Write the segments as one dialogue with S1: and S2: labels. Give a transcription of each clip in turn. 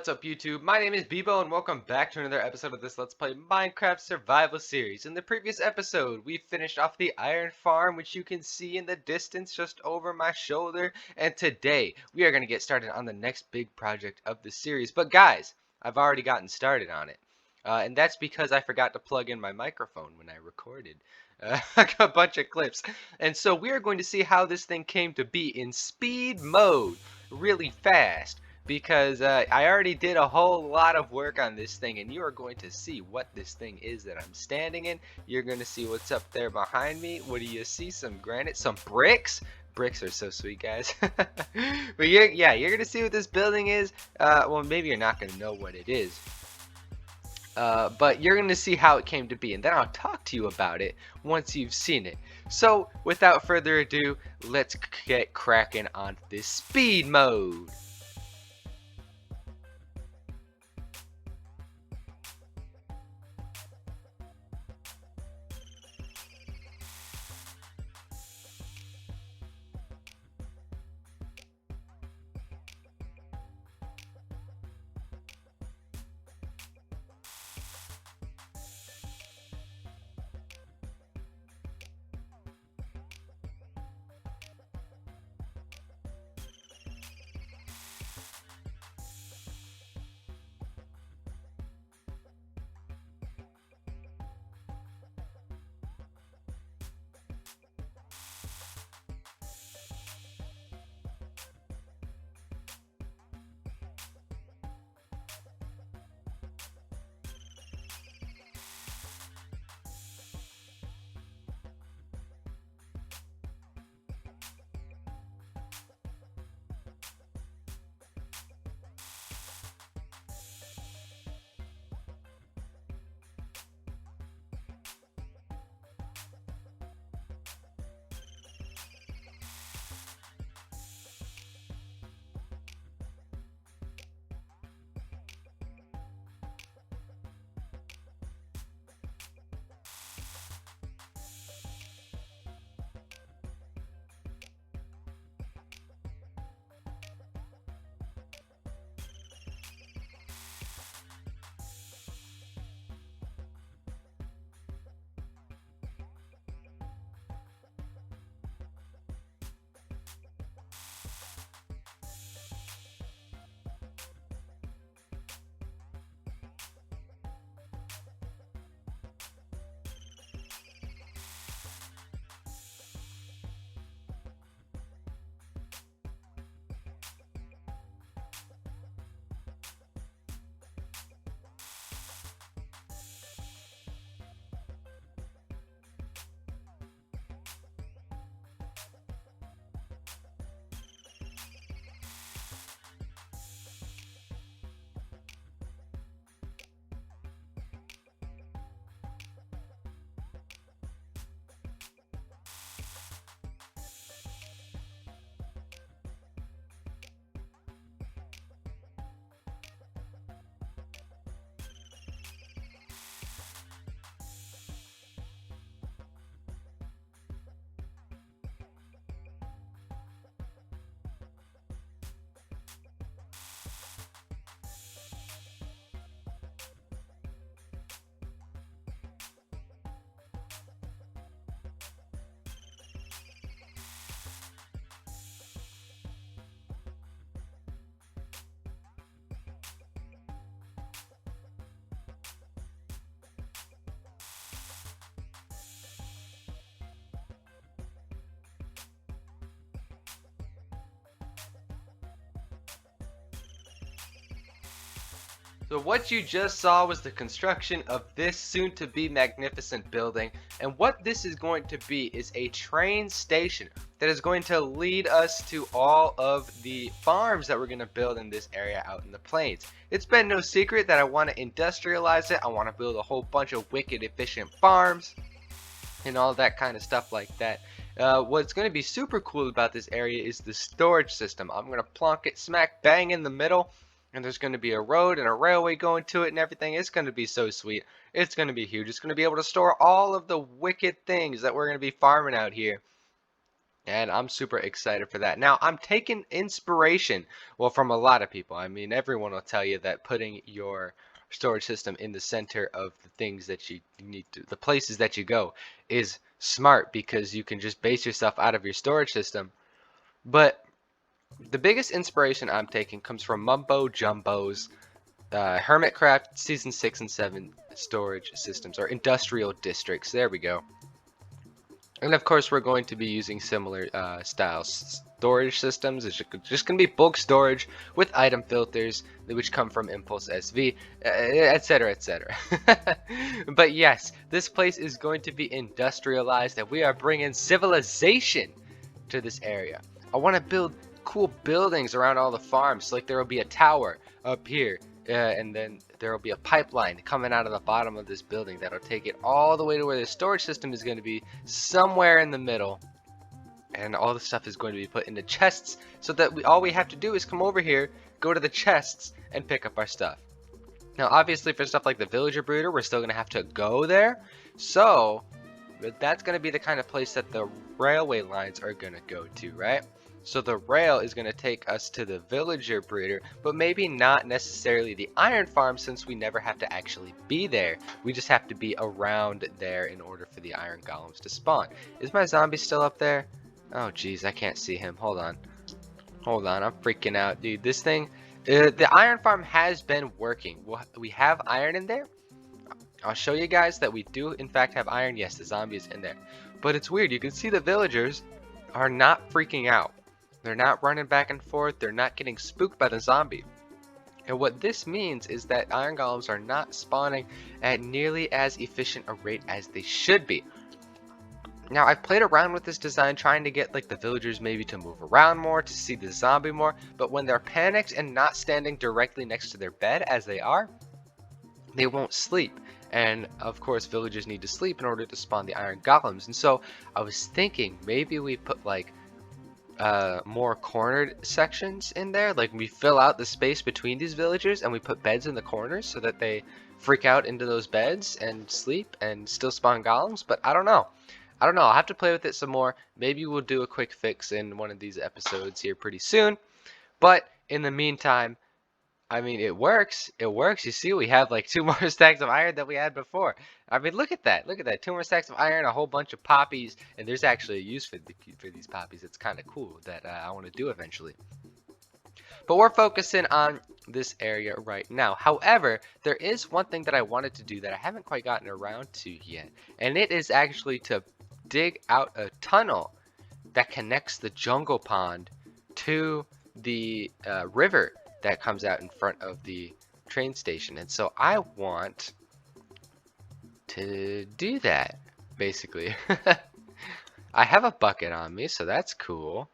S1: What's up YouTube? My name is Bebo and welcome back to another episode of this Let's Play Minecraft Survival Series. In the previous episode, we finished off the iron farm, which you can see in the distance just over my shoulder. And today, we are going to get started on the next big project of the series. But guys, I've already gotten started on it. And that's because I forgot to plug in my microphone when I recorded a bunch of clips. And so we are going to see how this thing came to be in speed mode, really fast. Because I already did a whole lot of work on this thing, and you are going to see what this thing is that I'm standing in. You're going to see what's up there behind me. What do you see? Some granite, some bricks. Bricks are so sweet, guys. But you're going to see what this building is. Well, maybe you're not going to know what it is. But you're going to see how it came to be, and then I'll talk to you about it once you've seen it. So, without further ado, let's get cracking on this speed mode. So what you just saw was the construction of this soon-to-be magnificent building, and what this is going to be is a train station that is going to lead us to all of the farms that we're going to build in this area out in the plains. It's been no secret that I want to industrialize it. I want to build a whole bunch of wicked efficient farms and all that kind of stuff like that. What's going to be super cool about this area is the storage system. I'm going to plonk it smack bang in the middle, and there's going to be a road and a railway going to it and everything. It's going to be so sweet. It's going to be huge. It's going to be able to store all of the wicked things that we're going to be farming out here. And I'm super excited for that. Now, I'm taking inspiration, well, from a lot of people. I mean, everyone will tell you that putting your storage system in the center of the things that you need to, the places that you go, is smart because you can just base yourself out of your storage system. But the biggest inspiration I'm taking comes from Mumbo Jumbo's Hermitcraft Season 6 and 7 storage systems, or industrial districts. There we go. And of course, we're going to be using similar style storage systems. It's just going to be bulk storage with item filters, which come from Impulse SV, etc., etc. But yes, this place is going to be industrialized, and we are bringing civilization to this area. I want to build cool buildings around all the farms. Like there will be a tower up here, and then there will be a pipeline coming out of the bottom of this building that'll take it all the way to where the storage system is going to be, somewhere in the middle. And all the stuff is going to be put into chests, so that all we have to do is come over here, go to the chests, and pick up our stuff. Now, obviously, for stuff like the villager breeder, we're still going to have to go there. So that's going to be the kind of place that the railway lines are going to go to, right? So the rail is going to take us to the villager breeder, but maybe not necessarily the iron farm, since we never have to actually be there. We just have to be around there in order for the iron golems to spawn. Is my zombie still up there? Oh geez, I can't see him. Hold on. Hold on, I'm freaking out, dude. This thing, the iron farm has been working. We have iron in there. I'll show you guys that we do in fact have iron. Yes, the zombie is in there. But it's weird. You can see the villagers are not freaking out. They're not running back and forth. They're not getting spooked by the zombie. And what this means is that iron golems are not spawning at nearly as efficient a rate as they should be. Now, I've played around with this design, trying to get like the villagers maybe to move around more, to see the zombie more, but when they're panicked and not standing directly next to their bed as they are, they won't sleep. And of course, villagers need to sleep in order to spawn the iron golems. And so I was thinking maybe we put like more cornered sections in there, like we fill out the space between these villagers and we put beds in the corners so that they freak out into those beds and sleep and still spawn golems. But I don't know. I'll have to play with it some more. Maybe we'll do a quick fix in one of these episodes here pretty soon. But in the meantime, I mean, it works. It works. You see, we have like 2 more stacks of iron than we had before. I mean, look at that. Look at that. 2 more stacks of iron, a whole bunch of poppies, and there's actually a use for these poppies. It's kind of cool that I want to do eventually. But we're focusing on this area right now. However, there is one thing that I wanted to do that I haven't quite gotten around to yet, and it is actually to dig out a tunnel that connects the jungle pond to the river that comes out in front of the train station. And so I want to do that, basically. I have a bucket on me, so that's cool.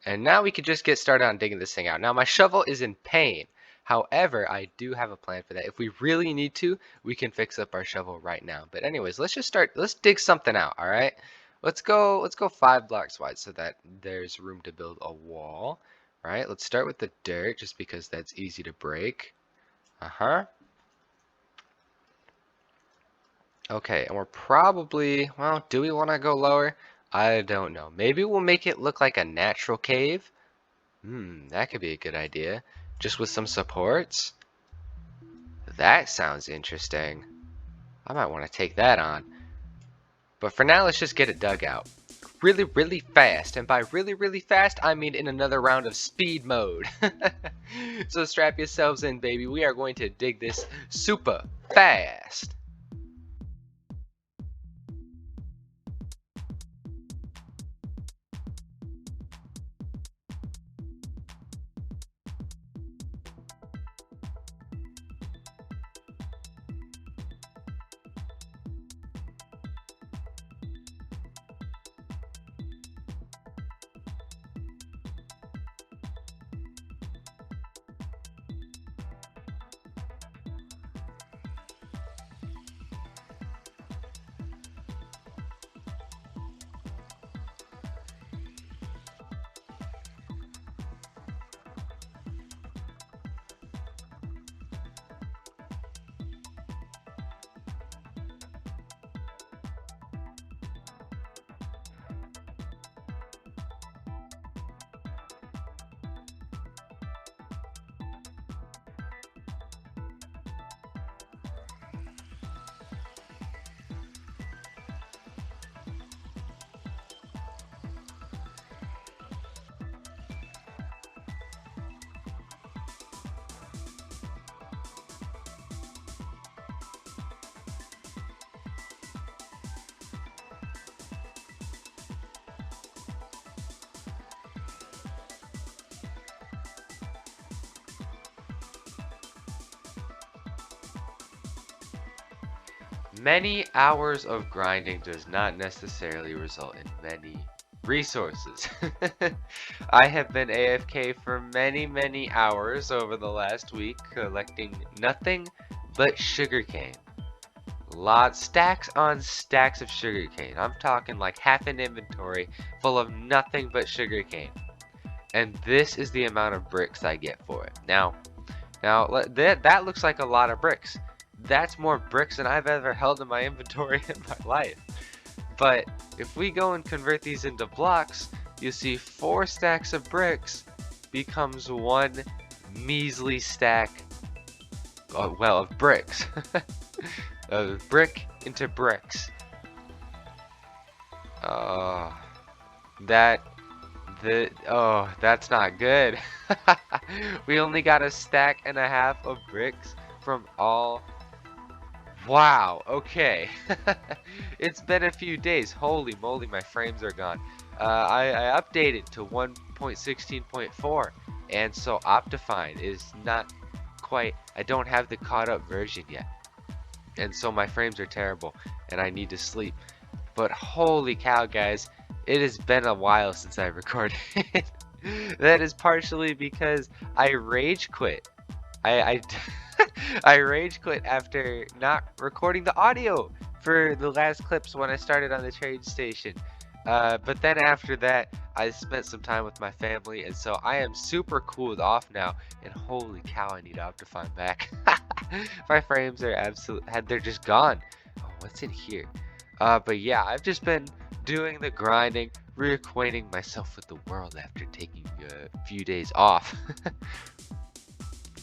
S1: And now we can just get started on digging this thing out. Now my shovel is in pain. However, I do have a plan for that. If we really need to, we can fix up our shovel right now. But anyways, let's just start. Let's dig something out, all right? Let's go 5 blocks wide so that there's room to build a wall. Right, let's start with the dirt just because that's easy to break. Okay, and we're probably, well, do we want to go lower? I don't know. Maybe we'll make it look like a natural cave. That could be a good idea. Just with some supports. That sounds interesting. I might want to take that on. But for now, let's just get it dug out. Really, really fast. And by really, really fast, I mean in another round of speed mode. So strap yourselves in, baby. We are going to dig this super fast. Many hours of grinding does not necessarily result in many resources. I have been AFK for many hours over the last week collecting nothing but sugarcane. Stacks on stacks of sugarcane. I'm talking like half an inventory full of nothing but sugarcane. And this is the amount of bricks I get for it. Now that looks like a lot of bricks. That's more bricks than I've ever held in my inventory in my life. But if we go and convert these into blocks, you see 4 stacks of bricks becomes 1 measly stack of bricks. Of brick into bricks. That's not good. We only got a stack and a half of bricks from all. Wow, okay. It's been a few days. Holy moly, my frames are gone. I updated to 1.16.4, and so Optifine is not quite. I don't have the caught up version yet. And so my frames are terrible, and I need to sleep. But holy cow, guys, it has been a while since I recorded. That is partially because I rage quit. I I rage quit after not recording the audio for the last clips when I started on the train station. But then after that, I spent some time with my family, and so I am super cooled off now. And holy cow, I need Optifine back. My frames are they're just gone. Oh, what's in here? But yeah, I've just been doing the grinding, reacquainting myself with the world after taking a few days off.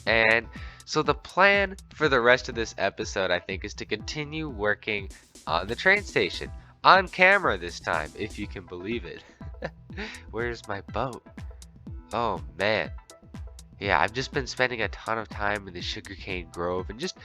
S1: And so the plan for the rest of this episode, I think, is to continue working on the train station. On camera this time, if you can believe it. Where's my boat? Oh man. Yeah, I've just been spending a ton of time in the sugarcane grove and just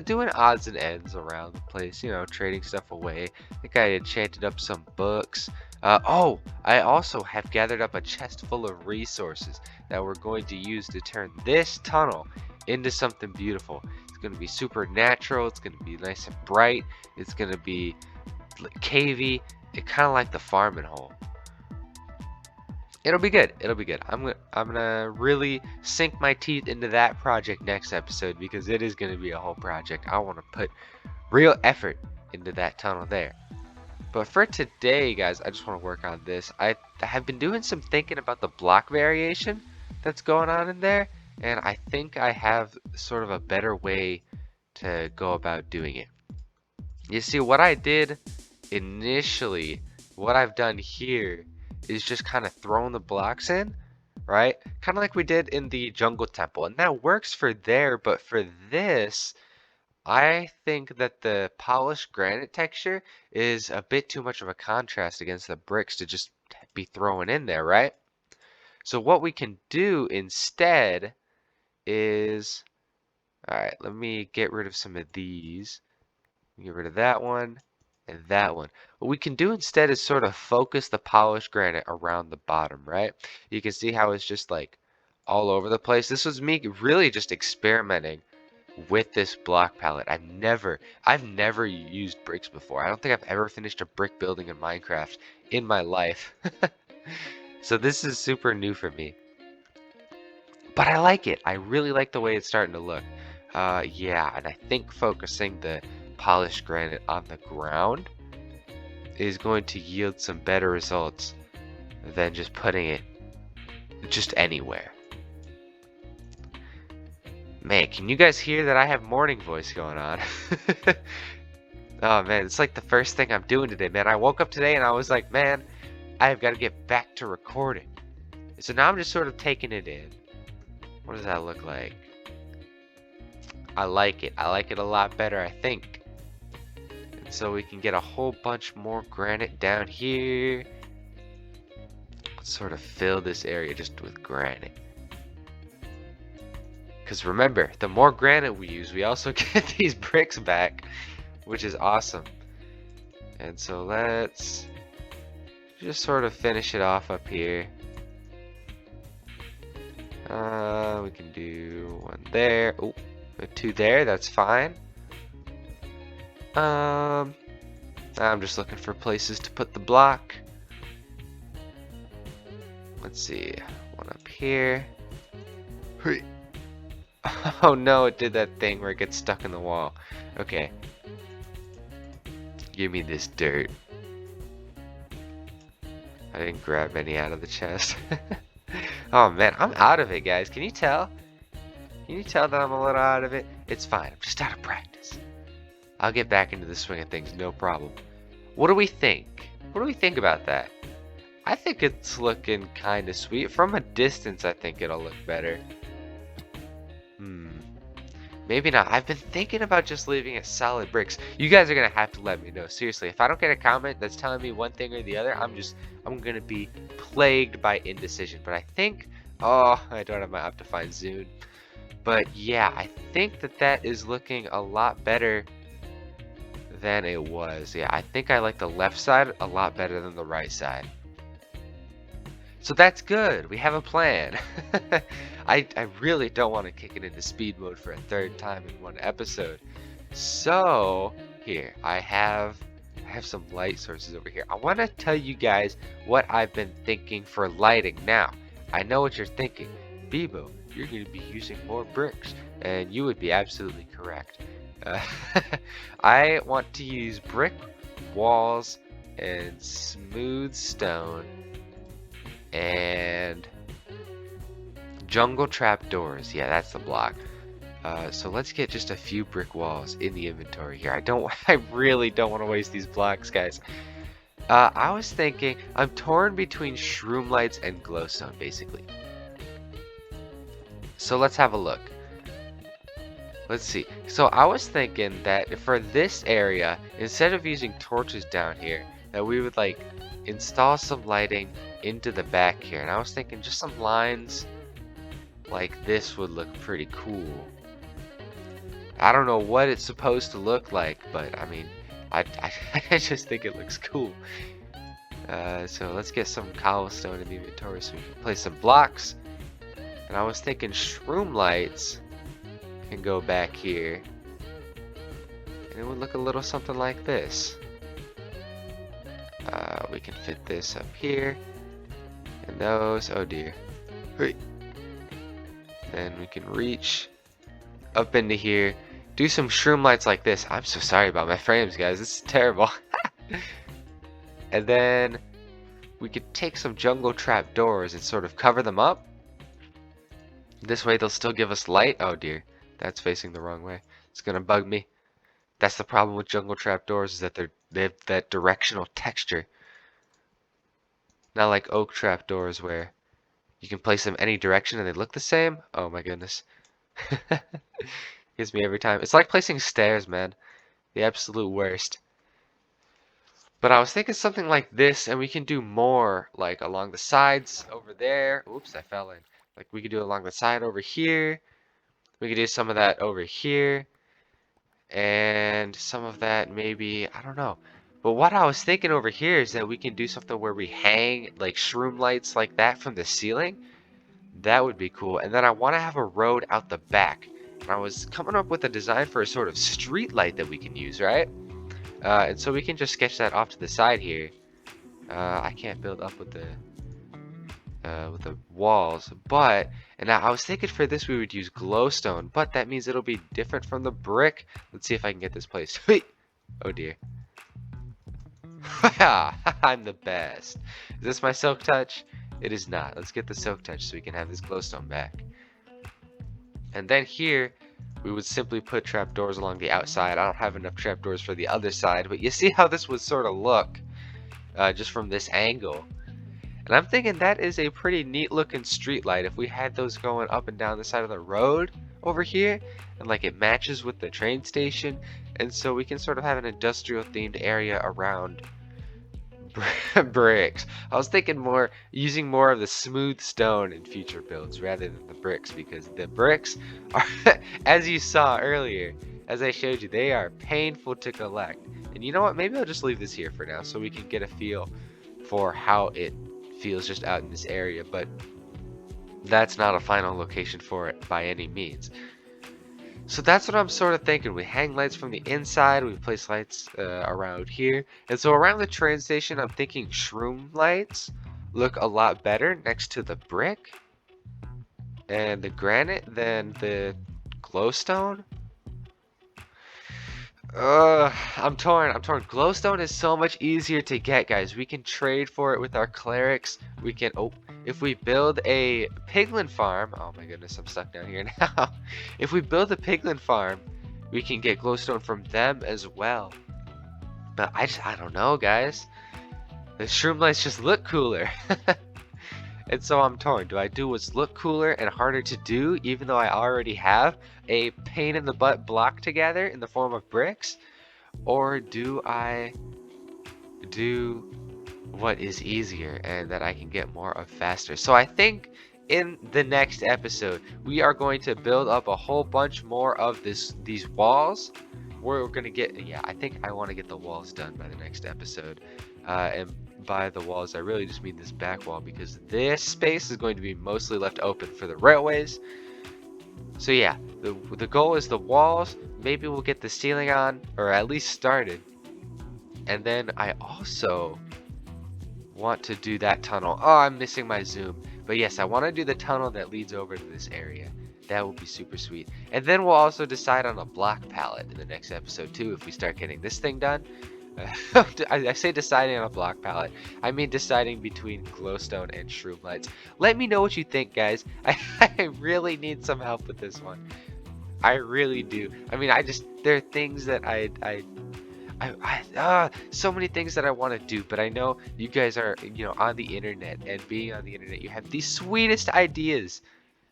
S1: doing odds and ends around the place, you know, trading stuff away. I think I enchanted up some books. Oh, I also have gathered up a chest full of resources that we're going to use to turn this tunnel into something beautiful. It's going to be super natural. It's going to be nice and bright. It's going to be cavey. It kind of like the farming hole. It'll be good. It'll be good. I'm gonna really sink my teeth into that project next episode because it is gonna be a whole project. I want to put real effort into that tunnel there. But for today, guys, I just want to work on this. I have been doing some thinking about the block variation that's going on in there, and I think I have sort of a better way to go about doing it. You see, what I did initially, what I've done here is just kind of throwing the blocks in, right? Kind of like we did in the jungle temple, and that works for there, but for this, I think that the polished granite texture is a bit too much of a contrast against the bricks to just be thrown in there, right? So what we can do instead is, all right, let me get rid of some of these. Get rid of that one and that one. What we can do instead is sort of focus the polished granite around the bottom, right? You can see how it's just like all over the place. This was me really just experimenting with this block palette. I've never used bricks before. I don't think I've ever finished a brick building in Minecraft in my life. So this is super new for me. But I like it. I really like the way it's starting to look. Yeah, and I think focusing the polished granite on the ground is going to yield some better results than just putting it just anywhere. Man, can you guys hear that I have morning voice going on? Oh man, it's like the first thing I'm doing today, man. I woke up today and I was like, man, I've got to get back to recording. So now I'm just sort of taking it in. What does that look like? I like it. I like it a lot better, I think. So we can get a whole bunch more granite down here. Let's sort of fill this area just with granite. Because remember, the more granite we use, we also get these bricks back, which is awesome. And so let's just sort of finish it off up here. We can do one there. Oh, 2 there, that's fine. I'm just looking for places to put the block. Let's see, one up here. Oh no, it did that thing where it gets stuck in the wall. Okay. Give me this dirt. I didn't grab any out of the chest. Oh man, I'm out of it, guys. Can you tell? Can you tell that I'm a little out of it? It's fine. I'm just out of practice. I'll get back into the swing of things, no problem. What do we think? What do we think about that? I think it's looking kind of sweet. From a distance, I think it'll look better. Maybe not. I've been thinking about just leaving it solid bricks. You guys are going to have to let me know. Seriously, if I don't get a comment that's telling me one thing or the other, I'm going to be plagued by indecision. But I think, oh, I don't have my Optifine Zoom. But yeah, I think that is looking a lot better than it was. Yeah, I think I like the left side a lot better than the right side. So that's good. We have a plan. I really don't want to kick it into speed mode for a third time in one episode. So here, I have some light sources over here. I want to tell you guys what I've been thinking for lighting. Now, I know what you're thinking. Bebo, you're going to be using more bricks. And you would be absolutely correct. I want to use brick walls and smooth stone and jungle trapdoors. Yeah, that's the block. So let's get just a few brick walls in the inventory here. I really don't want to waste these blocks, guys. I was thinking, I'm torn between shroom lights and glowstone, basically. So let's have a look. Let's see. So I was thinking that for this area, instead of using torches down here, that we would like install some lighting into the back here. And I was thinking just some lines like this would look pretty cool. I don't know what it's supposed to look like, but I mean, I just think it looks cool. So let's get some cobblestone in the inventory so we can place some blocks. And I was thinking shroom lights can go back here. And it would look a little something like this. We can fit this up here. And those, oh dear. Then we can reach up into here. Do some shroom lights like this. I'm so sorry about my frames, guys. This is terrible. And then we could take some jungle trap doors and sort of cover them up. This way they'll still give us light. Oh dear, that's facing the wrong way. It's gonna bug me. That's the problem with jungle trap doors, is that they have that directional texture. Not like oak trap doors where you can place them any direction and they look the same. Oh my goodness. Gives me every time. It's like placing stairs, man. The absolute worst. But I was thinking something like this, and we can do more like along the sides over there. Oops, I fell in. Like we could do along the side over here. We could do some of that over here. And some of that maybe, I don't know. But what I was thinking over here is that we can do something where we hang like shroom lights like that from the ceiling. That would be cool. And then I want to have a road out the back. And I was coming up with a design for a sort of street light that we can use, right? And so we can just sketch that off to the side here. I can't build up with the walls, but I was thinking for this we would use glowstone, but that means it'll be different from the brick. Let's see if I can get this placed. Oh dear. I'm the best. Is this my silk touch? It is not. Let's get the silk touch so we can have this glowstone back. And then here we would simply put trapdoors along the outside. I don't have enough trapdoors for the other side, but you see how this would sort of look just from this angle. And I'm thinking that is a pretty neat looking street light if we had those going up and down the side of the road over here, and like it matches with the train station, and so we can sort of have an industrial themed area around bricks. I was thinking using more of the smooth stone in future builds rather than the bricks, because the bricks are, as you saw earlier, as I showed you, they are painful to collect. And you know what, maybe I'll just leave this here for now so we can get a feel for how it feels just out in this area, but that's not a final location for it by any means. So that's what I'm sort of thinking. We hang lights from the inside, we place lights around here. And so around the train station, I'm thinking shroom lights look a lot better next to the brick and the granite than the glowstone. I'm torn. I'm torn. Glowstone is so much easier to get, guys. We can trade for it with our clerics. We can, oh, if we build a piglin farm, oh my goodness, I'm stuck down here now. If we build a piglin farm, we can get glowstone from them as well. But I don't know, guys. The shroom lights just look cooler. And so I'm torn. Do I do what's look cooler and harder to do, even though I already have a pain in the butt block together in the form of bricks? Or do I do what is easier and that I can get more of faster? So I think in the next episode, we are going to build up a whole bunch more of these walls. We're going to get, yeah, I think I want to get the walls done by the next episode. And by the walls, I really just mean this back wall because this space is going to be mostly left open for the railways. So yeah, the goal is the walls. Maybe we'll get the ceiling on, or at least started. And then I also want to do that tunnel. Oh, I'm missing my zoom. But yes, I want to do the tunnel that leads over to this area. That will be super sweet. And then we'll also decide on a block palette in the next episode too if we start getting this thing done. I say deciding on a block palette. I mean deciding between glowstone and shroom lights. Let me know what you think, guys. I really need some help with this one. I really do. I mean, there are things that so many things that I want to do, but I know you guys are, on the internet, and being on the internet, you have the sweetest ideas.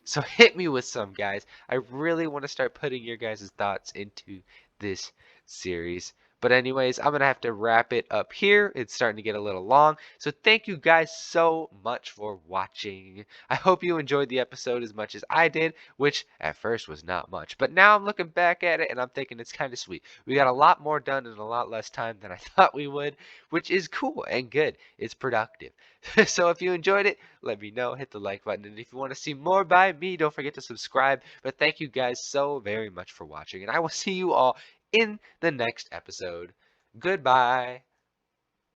S1: So hit me with some, guys. I really want to start putting your guys' thoughts into this series. But anyways, I'm going to have to wrap it up here. It's starting to get a little long. So thank you guys so much for watching. I hope you enjoyed the episode as much as I did, which at first was not much. But now I'm looking back at it and I'm thinking it's kind of sweet. We got a lot more done in a lot less time than I thought we would, which is cool and good. It's productive. So if you enjoyed it, let me know. Hit the like button. And if you want to see more by me, don't forget to subscribe. But thank you guys so very much for watching. And I will see you all in the next episode. Goodbye.